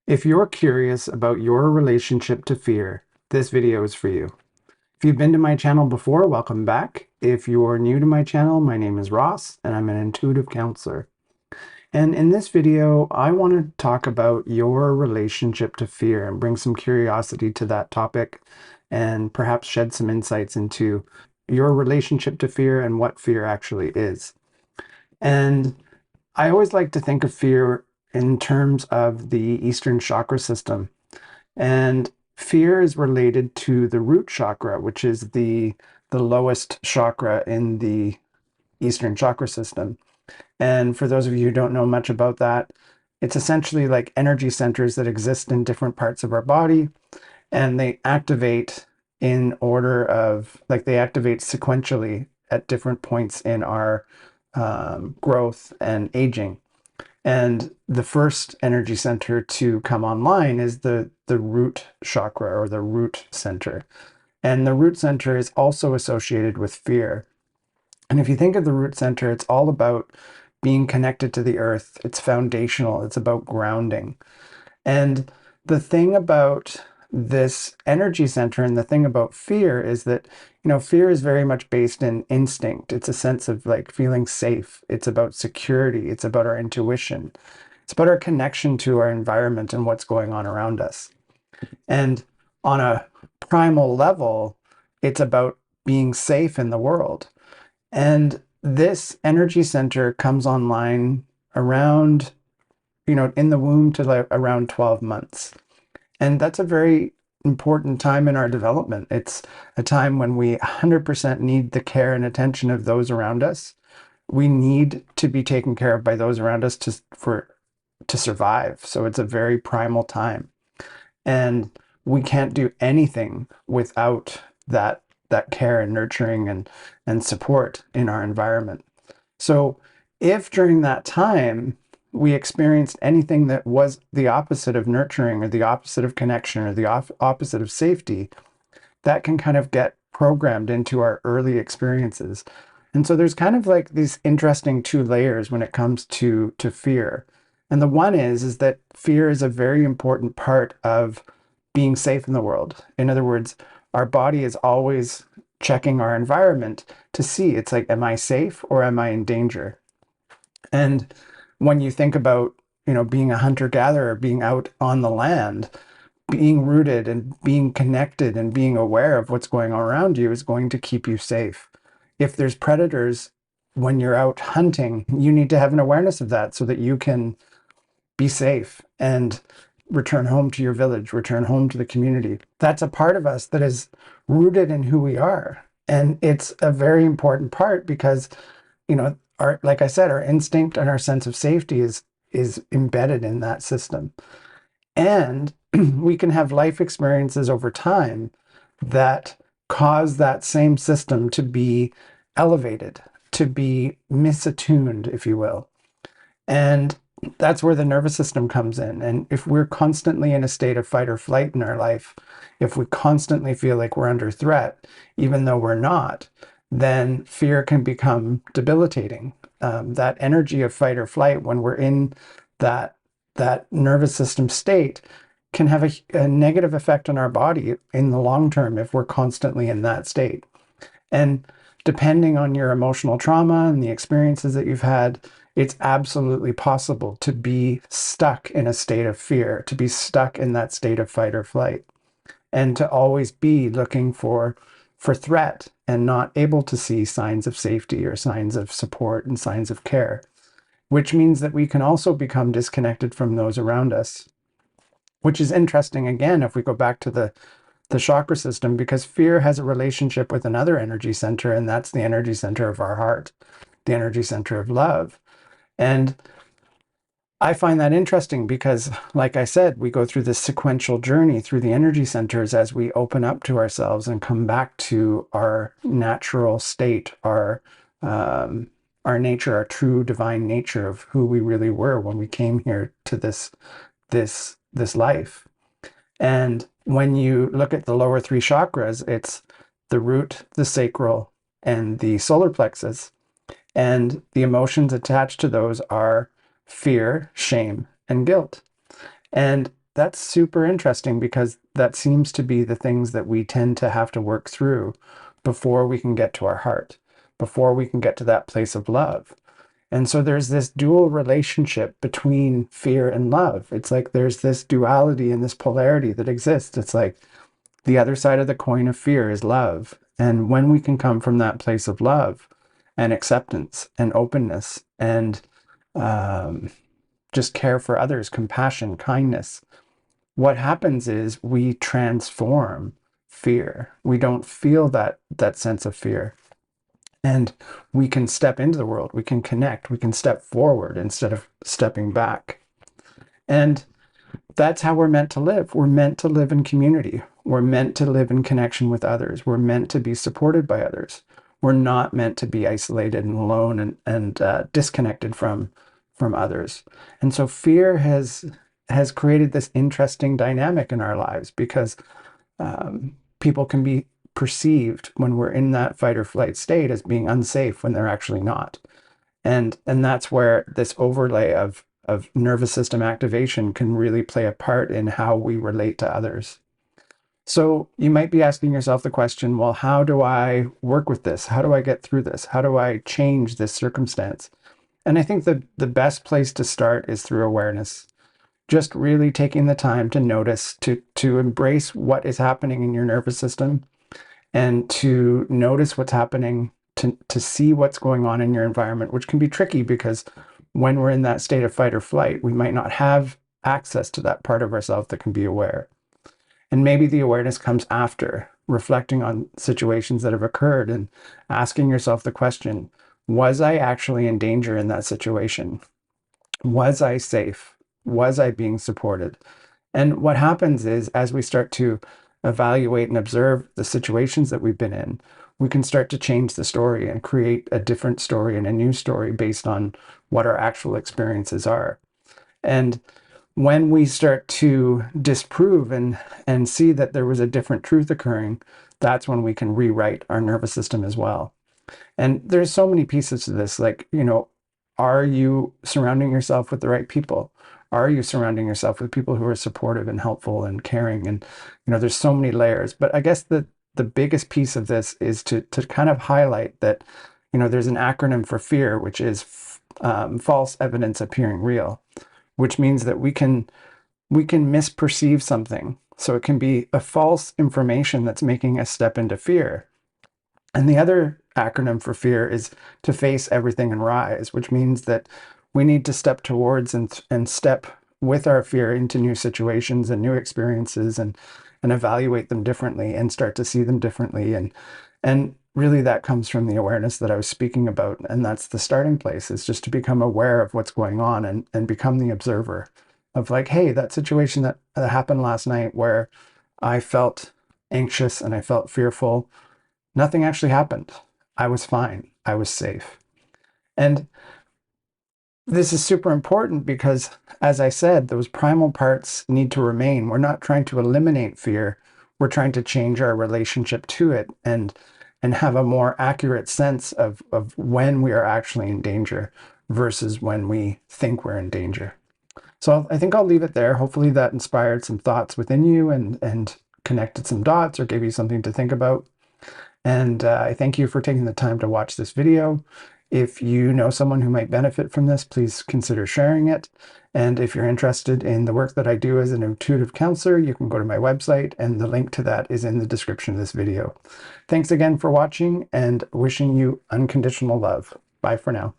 If you're curious about your relationship to fear, this video is for you. If you've been to my channel before, welcome back. If you're new to my channel, my name is Ross and I'm an intuitive counselor. And in this video, I want to talk about your relationship to fear and bring some curiosity to that topic and perhaps shed some insights into your relationship to fear and what fear actually is. And I always like to think of fear in terms of the Eastern chakra system. And fear is related to the root chakra, which is the lowest chakra in the Eastern chakra system. And for those of you who don't know much about that, it's essentially like energy centers that exist in different parts of our body, and they activate in order of, like, they activate sequentially at different points in our growth and aging. And the first energy center to come online is the root chakra, or the root center. And the root center is also associated with fear. And if you think of the root center, it's all about being connected to the earth. It's foundational. It's about grounding. And the thing about this energy center and the thing about fear is that, fear is very much based in instinct. It's a sense of like feeling safe. It's about security. It's about our intuition. It's about our connection to our environment and what's going on around us. And on a primal level, it's about being safe in the world. And this energy center comes online around, in the womb to like around 12 months. And that's a very important time in our development. It's a time when we 100% need the care and attention of those around us. We need to be taken care of by those around us to survive. So it's a very primal time. And we can't do anything without that care and nurturing and support in our environment. So if during that time we experienced anything that was the opposite of nurturing, or the opposite of connection, or the opposite of safety, that can kind of get programmed into our early experiences. And so there's kind of like these interesting two layers when it comes to fear. And the one is that fear is a very important part of being safe in the world. In other words, our body is always checking our environment to see, it's like, am I safe or am I in danger? And when you think about, being a hunter-gatherer, being out on the land, being rooted and being connected and being aware of what's going on around you is going to keep you safe. If there's predators when you're out hunting, you need to have an awareness of that so that you can be safe and return home to your village, return home to the community. That's a part of us that is rooted in who we are. And it's a very important part because, our, like I said, our instinct and our sense of safety is embedded in that system. And we can have life experiences over time that cause that same system to be elevated, to be misattuned, if you will. And that's where the nervous system comes in. And if we're constantly in a state of fight or flight in our life, if we constantly feel like we're under threat, even though we're not, then fear can become debilitating. That energy of fight or flight, when we're in that nervous system state, can have a negative effect on our body in the long term if we're constantly in that state. And depending on your emotional trauma and the experiences that you've had, it's absolutely possible to be stuck in a state of fear, to be stuck in that state of fight or flight, and to always be looking for threat and not able to see signs of safety or signs of support and signs of care, which means that we can also become disconnected from those around us, which is interesting, again, if we go back to the chakra system, because fear has a relationship with another energy center, and that's the energy center of our heart, the energy center of love. And I find that interesting because, like I said, we go through this sequential journey through the energy centers as we open up to ourselves and come back to our natural state, our nature, our true divine nature of who we really were when we came here to this life. And when you look at the lower three chakras, it's the root, the sacral, and the solar plexus. And the emotions attached to those are fear, shame, and guilt. And that's super interesting because that seems to be the things that we tend to have to work through before we can get to our heart, before we can get to that place of love. And so there's this dual relationship between fear and love. It's like there's this duality and this polarity that exists. It's like the other side of the coin of fear is love. And when we can come from that place of love and acceptance and openness and um, just care for others, compassion, kindness, what happens is we transform fear. We don't feel that sense of fear. And we can step into the world, we can connect, we can step forward instead of stepping back. And that's how we're meant to live. We're meant to live in community. We're meant to live in connection with others. We're meant to be supported by others. We're not meant to be isolated and alone and disconnected from others. And so fear has created this interesting dynamic in our lives because people can be perceived when we're in that fight or flight state as being unsafe when they're actually not. And that's where this overlay of nervous system activation can really play a part in how we relate to others. So you might be asking yourself the question, well, how do I work with this? How do I get through this? How do I change this circumstance? And I think the best place to start is through awareness. Just really taking the time to notice, to embrace what is happening in your nervous system and to notice what's happening, to see what's going on in your environment, which can be tricky because when we're in that state of fight or flight, we might not have access to that part of ourselves that can be aware. And maybe the awareness comes after reflecting on situations that have occurred and asking yourself the question, was I actually in danger in that situation? Was I safe? Was I being supported? And what happens is, as we start to evaluate and observe the situations that we've been in, we can start to change the story and create a different story and a new story based on what our actual experiences are. And when we start to disprove and see that there was a different truth occurring, that's when we can rewrite our nervous system as well. And there's so many pieces to this, like, are you surrounding yourself with the right people? Are you surrounding yourself with people who are supportive and helpful and caring? And, there's so many layers. But I guess the biggest piece of this is to kind of highlight that, there's an acronym for fear, which is false evidence appearing real, which means that we can misperceive something. So it can be a false information that's making us step into fear. And the other acronym for fear is to face everything and rise, which means that we need to step towards and step with our fear into new situations and new experiences and evaluate them differently and start to see them differently. And really that comes from the awareness that I was speaking about. And that's the starting place, is just to become aware of what's going on and become the observer of like, hey, that situation that happened last night where I felt anxious and I felt fearful, nothing actually happened. I was fine. I was safe. And this is super important because, as I said, those primal parts need to remain. We're not trying to eliminate fear. We're trying to change our relationship to it and have a more accurate sense of when we are actually in danger versus when we think we're in danger. So I think I'll leave it there. Hopefully that inspired some thoughts within you and connected some dots or gave you something to think about. And I thank you for taking the time to watch this video. If you know someone who might benefit from this, please consider sharing it. And if you're interested in the work that I do as an intuitive counselor, you can go to my website, and the link to that is in the description of this video. Thanks again for watching, and wishing you unconditional love. Bye for now.